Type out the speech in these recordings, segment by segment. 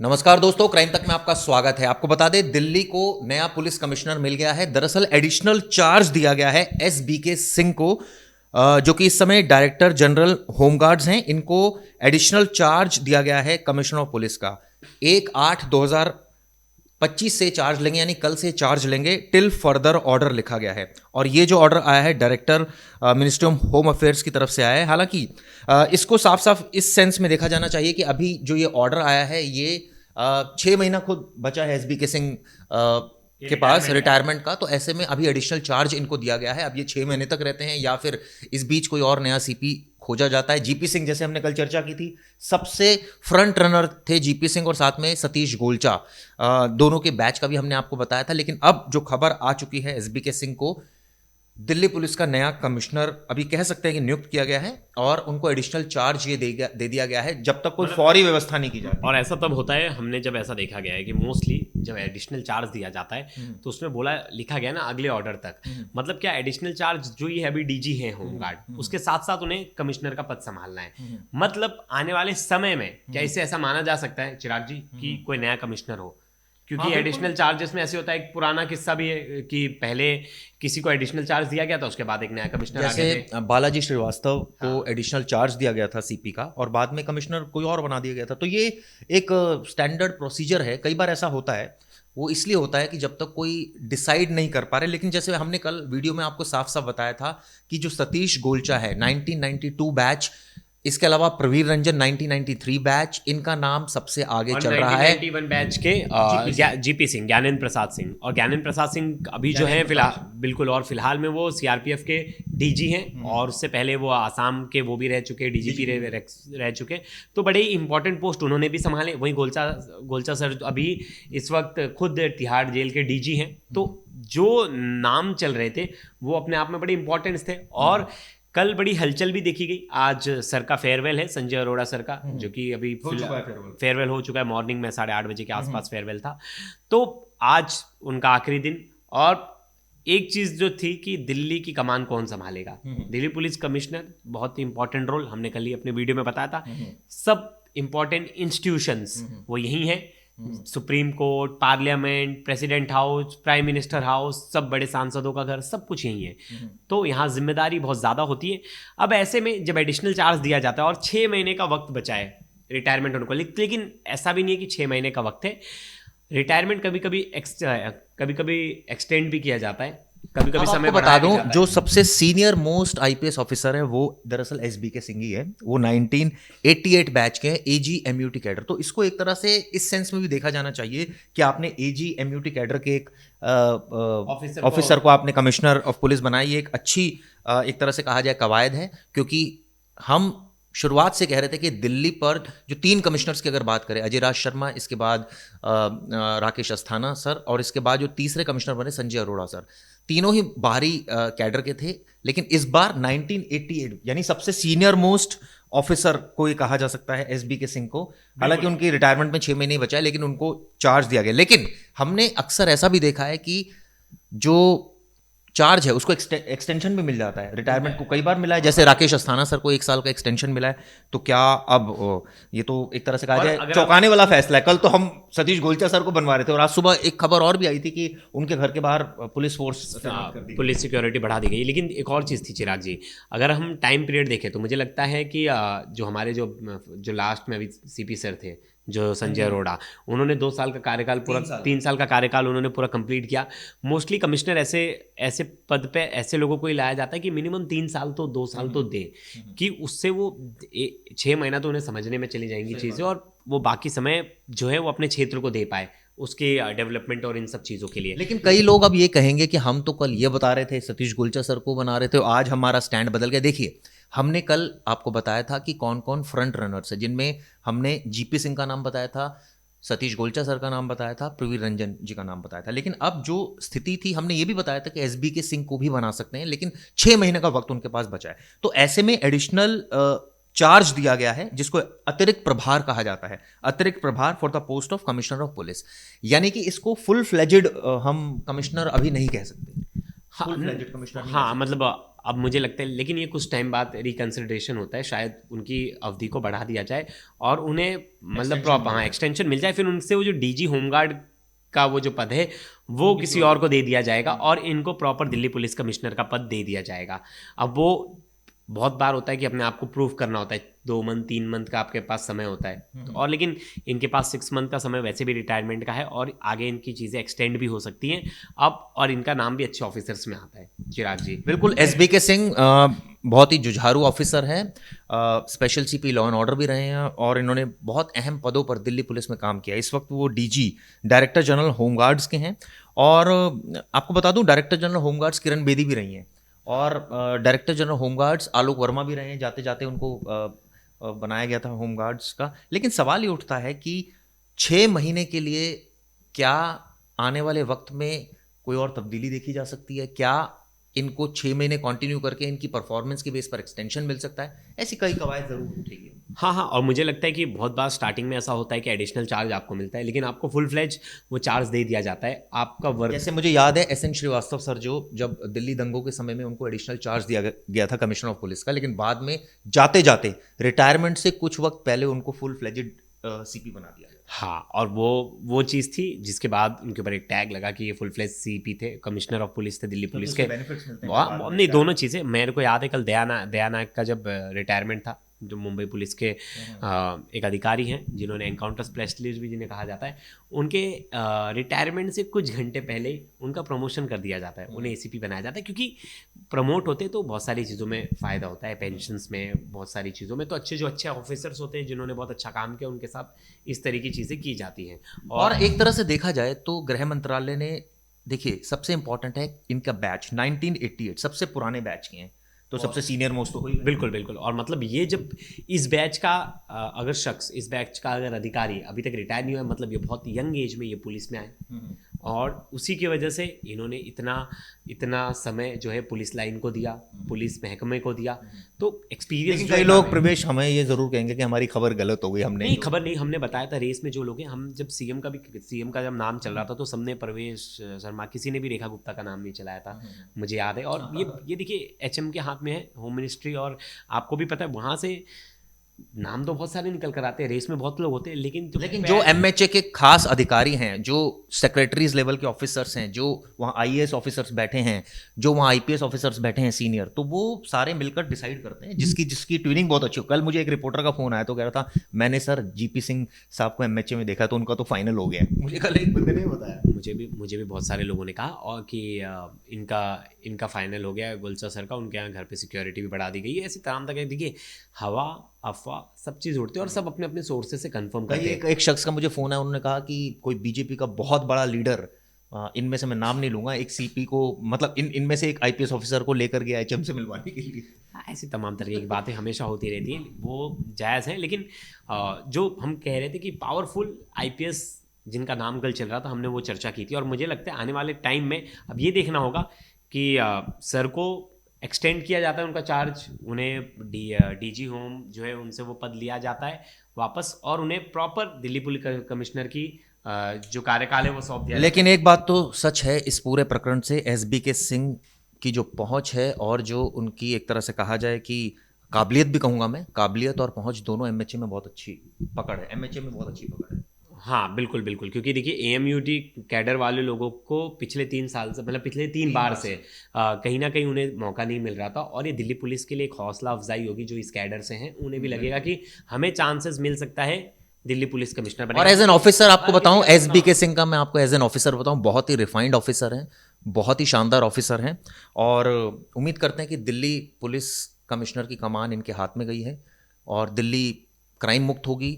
नमस्कार दोस्तों, क्राइम तक में आपका स्वागत है। आपको बता दें, दिल्ली को नया पुलिस कमिश्नर मिल गया है। दरअसल एडिशनल चार्ज दिया गया है SBK सिंह को, जो कि इस समय डायरेक्टर जनरल होमगार्ड्स हैं। इनको एडिशनल चार्ज दिया गया है कमिश्नर ऑफ पुलिस का। 1/8/2025 से चार्ज लेंगे, यानी कल से चार्ज लेंगे टिल फर्दर ऑर्डर लिखा गया है। और ये जो ऑर्डर आया है director ministry of home affairs की तरफ से आया है। हालांकि इसको साफ साफ इस सेंस में देखा जाना चाहिए कि अभी जो ये ऑर्डर आया है, ये 6 महीना खुद बचा है SBK सिंह के पास रिटायरमेंट का। तो ऐसे में अभी एडिशनल चार्ज इनको दिया गया है। अब ये 6 महीने तक रहते हैं या फिर इस बीच कोई और नया CP खोजा जाता है। GP सिंह, जैसे हमने कल चर्चा की थी, सबसे फ्रंट रनर थे GP सिंह, और साथ में सतीश गोलचा, दोनों के बैच का भी हमने आपको बताया था। लेकिन अब जो खबर आ चुकी है, SBK सिंह को दिल्ली पुलिस का नया कमिश्नर अभी कह सकते हैं कि नियुक्त किया गया है, और उनको एडिशनल चार्ज ये दे दिया गया है जब तक कोई फौरी व्यवस्था नहीं की जाती। और ऐसा तब होता है, हमने जब ऐसा देखा गया है कि मोस्टली जब एडिशनल चार्ज दिया जाता है तो उसमें लिखा गया ना अगले ऑर्डर तक। मतलब क्या, एडिशनल चार्ज जो ये अभी DG है होमगार्ड, उसके साथ साथ उन्हें कमिश्नर का पद संभालना है। मतलब आने वाले समय में क्या इसे ऐसा माना जा सकता है चिराग जी कि कोई नया कमिश्नर हो? क्योंकि एडिशनल चार्जेस में ऐसे होता है, एक पुराना किस्सा भी है कि पहले किसी को एडिशनल चार्ज दिया गया था, उसके बाद एक नया कमिश्नर आ गया। जैसे बालाजी श्रीवास्तव को एडिशनल चार्ज दिया गया था CP का, और बाद में कमिश्नर कोई और बना दिया गया था। तो ये एक स्टैंडर्ड प्रोसीजर है। कई बार ऐसा होता है, वो इसलिए होता है कि जब तक कोई डिसाइड नहीं कर पा रहे। लेकिन जैसे हमने कल वीडियो में आपको साफ साफ बताया था कि जो सतीश गोलचा है 1992 बैच, इसके अलावा प्रवीर रंजन 1993 बैच, इनका नाम सबसे आगे चल रहा है। 1991 बैच के GP सिंह, ज्ञानेंद्र प्रसाद सिंह। और ज्ञानेंद्र प्रसाद सिंह अभी जो है फिलहाल, बिल्कुल, और फिलहाल में वो CRPF के DG हैं, और उससे पहले वो आसाम के वो भी रह चुके, DGP रह चुके। तो बड़े ही इंपॉर्टेंट पोस्ट उन्होंने भी संभाले। वहीं गोलचा सर अभी इस वक्त खुद तिहाड़ जेल के DG हैं। तो जो नाम चल रहे थे वो अपने आप में बड़े इंपॉर्टेंट थे। और कल बड़ी हलचल भी देखी गई। आज सर का फेयरवेल है, संजय अरोड़ा सर का, जो कि अभी फेयरवेल हो चुका है। मॉर्निंग में 8:30 बजे के आसपास फेयरवेल था। तो आज उनका आखिरी दिन। और एक चीज जो थी कि दिल्ली की कमान कौन संभालेगा। दिल्ली पुलिस कमिश्नर, बहुत ही इंपॉर्टेंट रोल, हमने कल ही अपने वीडियो में बताया था। सब इंपॉर्टेंट इंस्टीट्यूशंस वो यही है। Supreme court, parliament, president house, prime minister house, सब बड़े सांसदों का घर, सब कुछ यही है। तो यहाँ जिम्मेदारी बहुत ज़्यादा होती है। अब ऐसे में जब एडिशनल चार्ज दिया जाता है और 6 महीने का वक्त बचा है रिटायरमेंट होने को, लेकिन ऐसा भी नहीं है कि 6 महीने का वक्त है। रिटायरमेंट कभी कभी एक्सटेंड भी किया जाता है, कभी कभी समय बता दूं, जो सबसे सीनियर मोस्ट IPS ऑफिसर है वो दरअसल SBK सिंह ही है। वो 1988 बैच के AG MUT कैडर। तो इसको एक तरह से इस सेंस में भी देखा जाना चाहिए कि आपने AG MUT कैडर के एक ऑफिसर को आपने कमिश्नर ऑफ पुलिस बनाई। ये एक अच्छी, एक तरह से कहा जाए, कवायद है। क्योंकि हम शुरुआत से कह रहे थे कि दिल्ली पर जो 3 कमिश्नर्स की अगर बात करें, अजय राज शर्मा, इसके बाद राकेश अस्थाना सर, और इसके बाद जो तीसरे कमिश्नर बने संजय अरोड़ा सर, तीनों ही बाहरी कैडर के थे। लेकिन इस बार 1988 यानी सबसे सीनियर मोस्ट ऑफिसर को ये कहा जा सकता है SBK सिंह को। हालांकि उनकी रिटायरमेंट में 6 महीने ही बचा है, लेकिन उनको चार्ज दिया गया। लेकिन हमने अक्सर ऐसा भी देखा है कि जो चार्ज है उसको एक्सटेंशन भी मिल जाता है। रिटायरमेंट को कई बार मिला है, जैसे राकेश अस्थाना सर को 1 साल का एक्सटेंशन मिला है। तो क्या अब ये तो एक तरह से कहा जाए चौंकाने वाला फैसला है। कल तो हम सतीश गोलचा सर को बनवा रहे थे, और आज सुबह एक खबर और भी आई थी कि उनके घर के बाहर पुलिस फोर्स, पुलिस सिक्योरिटी बढ़ा दी गई। लेकिन एक और चीज़ थी चिराग जी, अगर हम टाइम पीरियड देखें तो मुझे लगता है कि जो हमारे जो लास्ट में अभी CP सर थे, जो संजय अरोड़ा, उन्होंने 2 साल का कार्यकाल पूरा, 3 साल का कार्यकाल उन्होंने पूरा कंप्लीट किया। मोस्टली कमिश्नर ऐसे पद पे ऐसे लोगों को ही लाया जाता है कि मिनिमम 3 साल तो 2 साल तो दे, कि उससे वो 6 महीना तो उन्हें समझने में चली जाएंगी चीज़ें, और वो बाकी समय जो है वो अपने क्षेत्र को दे पाए, उसके डेवलपमेंट और इन सब चीज़ों के लिए। लेकिन कई लोग अब ये कहेंगे कि हम तो कल ये बता रहे थे सतीश गोलचा सर को बना रहे थे, आज हमारा स्टैंड बदल गया। देखिए, हमने कल आपको बताया था कि कौन कौन फ्रंट रनर्स है, जिनमें हमने GP सिंह का नाम बताया था, सतीश गोलचा सर का नाम बताया था, प्रवीर रंजन जी का नाम बताया था। लेकिन अब जो स्थिति थी, हमने ये भी बताया था कि SBK सिंह को भी बना सकते हैं, लेकिन 6 महीने का वक्त उनके पास बचा है। तो ऐसे में एडिशनल चार्ज दिया गया है, जिसको अतिरिक्त प्रभार कहा जाता है। अतिरिक्त प्रभार for the post of commissioner of police, यानी कि इसको फुल फ्लेजेड हम कमिश्नर अभी नहीं कह सकते। फुल फ्लेजेड कमिश्नर नहीं हाँ है। मतलब अब मुझे लगता है, लेकिन ये कुछ टाइम बाद रिकंसिडरेशन होता है, शायद उनकी अवधि को बढ़ा दिया जाए और उन्हें मतलब Extension प्रॉपर मिल हाँ जाए। एक्सटेंशन मिल जाए, फिर उनसे वो जो डीजी होमगार्ड का वो जो पद है वो किसी और को दे दिया जाएगा और इनको प्रॉपर दिल्ली पुलिस कमिश्नर का पद दे दिया जाएगा। अब वो बहुत बार होता है कि अपने आप को प्रूव करना होता है, 2 मंथ 3 मंथ का आपके पास समय होता है तो, और लेकिन इनके पास 6 मंथ का समय वैसे भी रिटायरमेंट का है और आगे इनकी चीज़ें एक्सटेंड भी हो सकती हैं अब, और इनका नाम भी अच्छे ऑफिसर्स में आता है। चिराग जी बिल्कुल, एसबी के सिंह बहुत ही जुझारू ऑफिसर हैं, special CP law and order भी रहे हैं और इन्होंने बहुत अहम पदों पर दिल्ली पुलिस में काम किया। इस वक्त वो डीजी डायरेक्टर जनरल होमगार्ड्स के हैं और आपको बता दूं director general home guards Kiran Bedi भी रही हैं और डायरेक्टर जनरल होमगार्ड्स आलोक वर्मा भी रहे हैं। जाते जाते उनको बनाया गया था होमगार्ड्स का। लेकिन सवाल ये उठता है कि 6 महीने के लिए क्या आने वाले वक्त में कोई और तब्दीली देखी जा सकती है? क्या इनको 6 महीने कंटिन्यू करके इनकी परफॉर्मेंस के बेस पर एक्सटेंशन मिल सकता है? ऐसी कई कवायद जरूर उठेगी। हाँ हाँ, और मुझे लगता है कि बहुत बार स्टार्टिंग में ऐसा होता है कि एडिशनल चार्ज आपको मिलता है, लेकिन आपको फुल फ्लेज वो चार्ज दे दिया जाता है आपका वर्क। जैसे मुझे याद है एस एन श्रीवास्तव सर जो जब दिल्ली दंगों के समय में उनको एडिशनल चार्ज दिया गया था कमिश्नर ऑफ पुलिस का, लेकिन बाद में जाते जाते रिटायरमेंट से कुछ वक्त पहले उनको फुल फ्लेजेड सीपी बना दिया गया। हाँ, और वो चीज़ थी जिसके बाद उनके ऊपर एक टैग लगा कि ये फुल फ्लेज सीपी थे, कमिश्नर ऑफ पुलिस थे दिल्ली पुलिस के। बेनिफिट्स मिलते हैं बाद में नहीं, दोनों चीज़ें मेरे को याद है, कल दया नायक का जब रिटायरमेंट था, जो मुंबई पुलिस के एक अधिकारी हैं जिन्होंने एनकाउंटर स्पेशलिस्ट भी जिन्हें कहा जाता है, उनके रिटायरमेंट से कुछ घंटे पहले उनका प्रमोशन कर दिया जाता है, उन्हें एसीपी बनाया जाता है, क्योंकि प्रमोट होते तो बहुत सारी चीज़ों में फ़ायदा होता है, पेंशन्स में, बहुत सारी चीज़ों में। तो अच्छे ऑफिसर्स होते हैं जिन्होंने बहुत अच्छा काम किया, उनके साथ इस तरह की चीज़ें की जाती हैं। और एक तरह से देखा जाए तो गृह मंत्रालय ने, देखिए सबसे इंपॉर्टेंट है इनका बैच 1988 सबसे पुराने बैच के हैं, तो सबसे सीनियर मोस्ट तो हुई। बिल्कुल बिल्कुल, और मतलब ये जब इस बैच का अगर शख्स, इस बैच का अगर अधिकारी अभी तक रिटायर नहीं हुआ है, मतलब ये बहुत यंग एज में ये पुलिस में आए और उसी की वजह से इन्होंने इतना समय जो है पुलिस लाइन को दिया, पुलिस महकमे को दिया, तो एक्सपीरियंस। लेकिन कई लोग प्रवेश हमें ये जरूर कहेंगे कि हमारी खबर गलत हो गई, हमने नहीं, खबर नहीं, हमने बताया था रेस में जो लोग हैं, हम जब सीएम का जब नाम चल रहा था तो सबने प्रवेश शर्मा, किसी ने भी रेखा गुप्ता का नाम नहीं चलाया था, मुझे याद है। और ये देखिए एचएम के हाथ में है होम मिनिस्ट्री, और आपको भी पता है वहाँ से नाम तो बहुत सारे निकल कर आते हैं, रेस में बहुत लोग होते हैं, लेकिन जो एमएचए के खास अधिकारी हैं, जो सेक्रेटरीज लेवल के ऑफिसर्स हैं, जो वहाँ आईएएस ऑफिसर्स बैठे हैं, जो वहाँ आईपीएस ऑफिसर्स बैठे हैं सीनियर, तो वो सारे मिलकर डिसाइड करते हैं जिसकी ट्यूनिंग बहुत अच्छी हो। कल मुझे एक रिपोर्टर का फोन आया तो कह रहा था मैंने सर जीपी सिंह साहब को एमएचए में देखा तो उनका तो फाइनल हो गया। मुझे कल एक बंदे ने बताया, मुझे भी बहुत सारे लोगों ने कहा और कि इनका फाइनल हो गया, गुलचा सर का, उनके यहाँ घर पे सिक्योरिटी भी बढ़ा दी गई है, ऐसी तमाम तक। देखिए हवा अफवाह सब चीज़ उड़ती है और सब अपने अपने सोर्सेज से कंफर्म करते हैं। एक शख्स का मुझे फोन है, उन्होंने कहा कि कोई बीजेपी का बहुत बड़ा लीडर, इनमें से मैं नाम नहीं लूंगा, एक सीपी को, मतलब इनमें से एक आईपीएस ऑफिसर को लेकर गया एचएम से मिलवाने के लिए। ऐसी तमाम तरह की बातें हमेशा होती रहती हैं, वो जायज़ हैं, लेकिन जो हम कह रहे थे कि पावरफुल आईपीएस जिनका नाम कल चल रहा था, हमने वो चर्चा की थी, और मुझे लगता है आने वाले टाइम में अब ये देखना होगा कि सर को एक्सटेंड किया जाता है उनका चार्ज, उन्हें डीजी होम जो है उनसे वो पद लिया जाता है वापस, और उन्हें प्रॉपर दिल्ली पुलिस कमिश्नर की जो कार्यकाल है वो सौंप दिया। लेकिन एक बात तो सच है इस पूरे प्रकरण से, एसबी के सिंह की जो पहुंच है और जो उनकी एक तरह से कहा जाए कि काबिलियत भी कहूंगा मैं, काबिलियत और पहुंच दोनों एमएचए में बहुत अच्छी पकड़ है, एमएचए में बहुत अच्छी पकड़ है। हाँ बिल्कुल बिल्कुल, क्योंकि देखिए एएमयूटी कैडर वाले लोगों को पिछले 3 साल से, मतलब पिछले 3 बार से कहीं ना कहीं उन्हें मौका नहीं मिल रहा था, और ये दिल्ली पुलिस के लिए एक हौसला अफजाई होगी जो इस कैडर से हैं, उन्हें भी लगेगा कि हमें चांसेस मिल सकता है दिल्ली पुलिस कमिश्नर बनने। और एज एन ऑफिसर आपको बताऊं, एसबी के सिंह का मैं आपको एज एन ऑफिसर बताऊं, बहुत ही रिफाइंड ऑफिसर हैं, बहुत ही शानदार ऑफिसर हैं, और उम्मीद करते हैं कि दिल्ली पुलिस कमिश्नर की कमान इनके हाथ में गई है और दिल्ली क्राइम मुक्त होगी।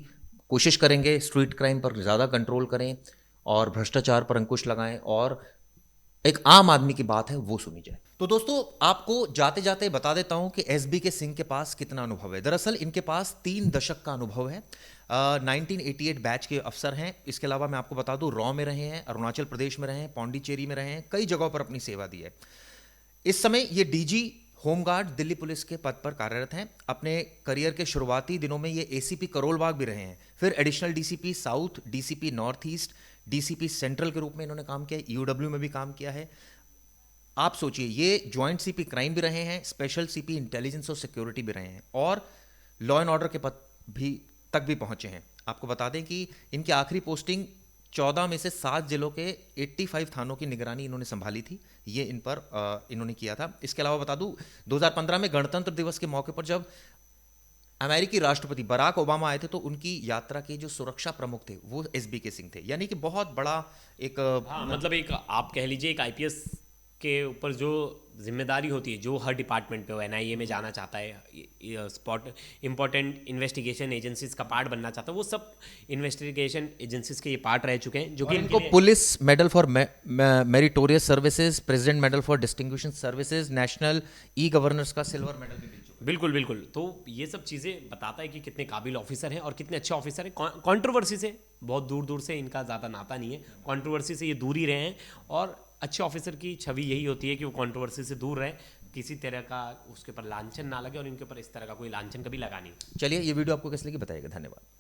कोशिश करेंगे स्ट्रीट क्राइम पर ज़्यादा कंट्रोल करें और भ्रष्टाचार पर अंकुश लगाएं और एक आम आदमी की बात है वो सुनी जाए। तो दोस्तों आपको जाते जाते बता देता हूं कि एसबी के सिंह के पास कितना अनुभव है। दरअसल इनके पास 3 दशक का अनुभव है। 1988 बैच के अफसर हैं। इसके अलावा मैं आपको बता दूं रॉ में रहे हैं, अरुणाचल प्रदेश में रहे हैं, पौंडीचेरी में रहे हैं, कई जगहों पर अपनी सेवा दी है। इस समय ये डीजी होमगार्ड दिल्ली पुलिस के पद पर कार्यरत हैं। अपने करियर के शुरुआती दिनों में ये एसीपी करोलबाग भी रहे हैं, फिर additional DCP south, DCP north east, DCP central के रूप में इन्होंने काम किया है, ईओडब्ल्यू में भी काम किया है। आप सोचिए, ये जॉइंट सीपी क्राइम भी रहे हैं, स्पेशल सीपी इंटेलिजेंस और सिक्योरिटी भी रहे हैं, और लॉ एंड ऑर्डर के पद भी तक भी पहुंचे हैं। आपको बता दें कि इनकी आखिरी पोस्टिंग 14 में से 7 जिलों के 85 थानों की निगरानी इन्होंने संभाली थी। ये इन पर इन्होंने किया था। इसके अलावा बता दूं, 2015 में गणतंत्र दिवस के मौके पर जब अमेरिकी राष्ट्रपति बराक ओबामा आए थे, तो उनकी यात्रा के जो सुरक्षा प्रमुख थे वो SBK सिंह थे। यानी कि बहुत बड़ा एक हाँ, मतलब एक आप कह लीजिए एक आईपीएस के ऊपर जो जिम्मेदारी होती है, जो हर डिपार्टमेंट पे हो, एनआईए में जाना चाहता है, स्पॉट इंपॉर्टेंट इन्वेस्टिगेशन एजेंसीज का पार्ट बनना चाहता है, वो सब इन्वेस्टिगेशन एजेंसीज के ये पार्ट रह चुके हैं, जो कि इनको police medal for meritorious services, president medal for distinguished services, national e governance का सिल्वर मेडल भी मिल चुका है। बिल्कुल बिल्कुल। तो ये सब चीज़ें बताता है कि कितने काबिल ऑफिसर हैं और कितने अच्छे ऑफिसर हैं। कंट्रोवर्सी से बहुत दूर दूर से इनका ज़्यादा नाता नहीं है, कंट्रोवर्सी से ये दूर ही रहे हैं, और अच्छे ऑफिसर की छवि यही होती है कि वो कंट्रोवर्सी से दूर रहे, किसी तरह का उसके ऊपर लांछन ना लगे, और इनके ऊपर इस तरह का कोई लांछन कभी लगा नहीं। चलिए, ये वीडियो आपको कैसे लगी बताइएगा। धन्यवाद।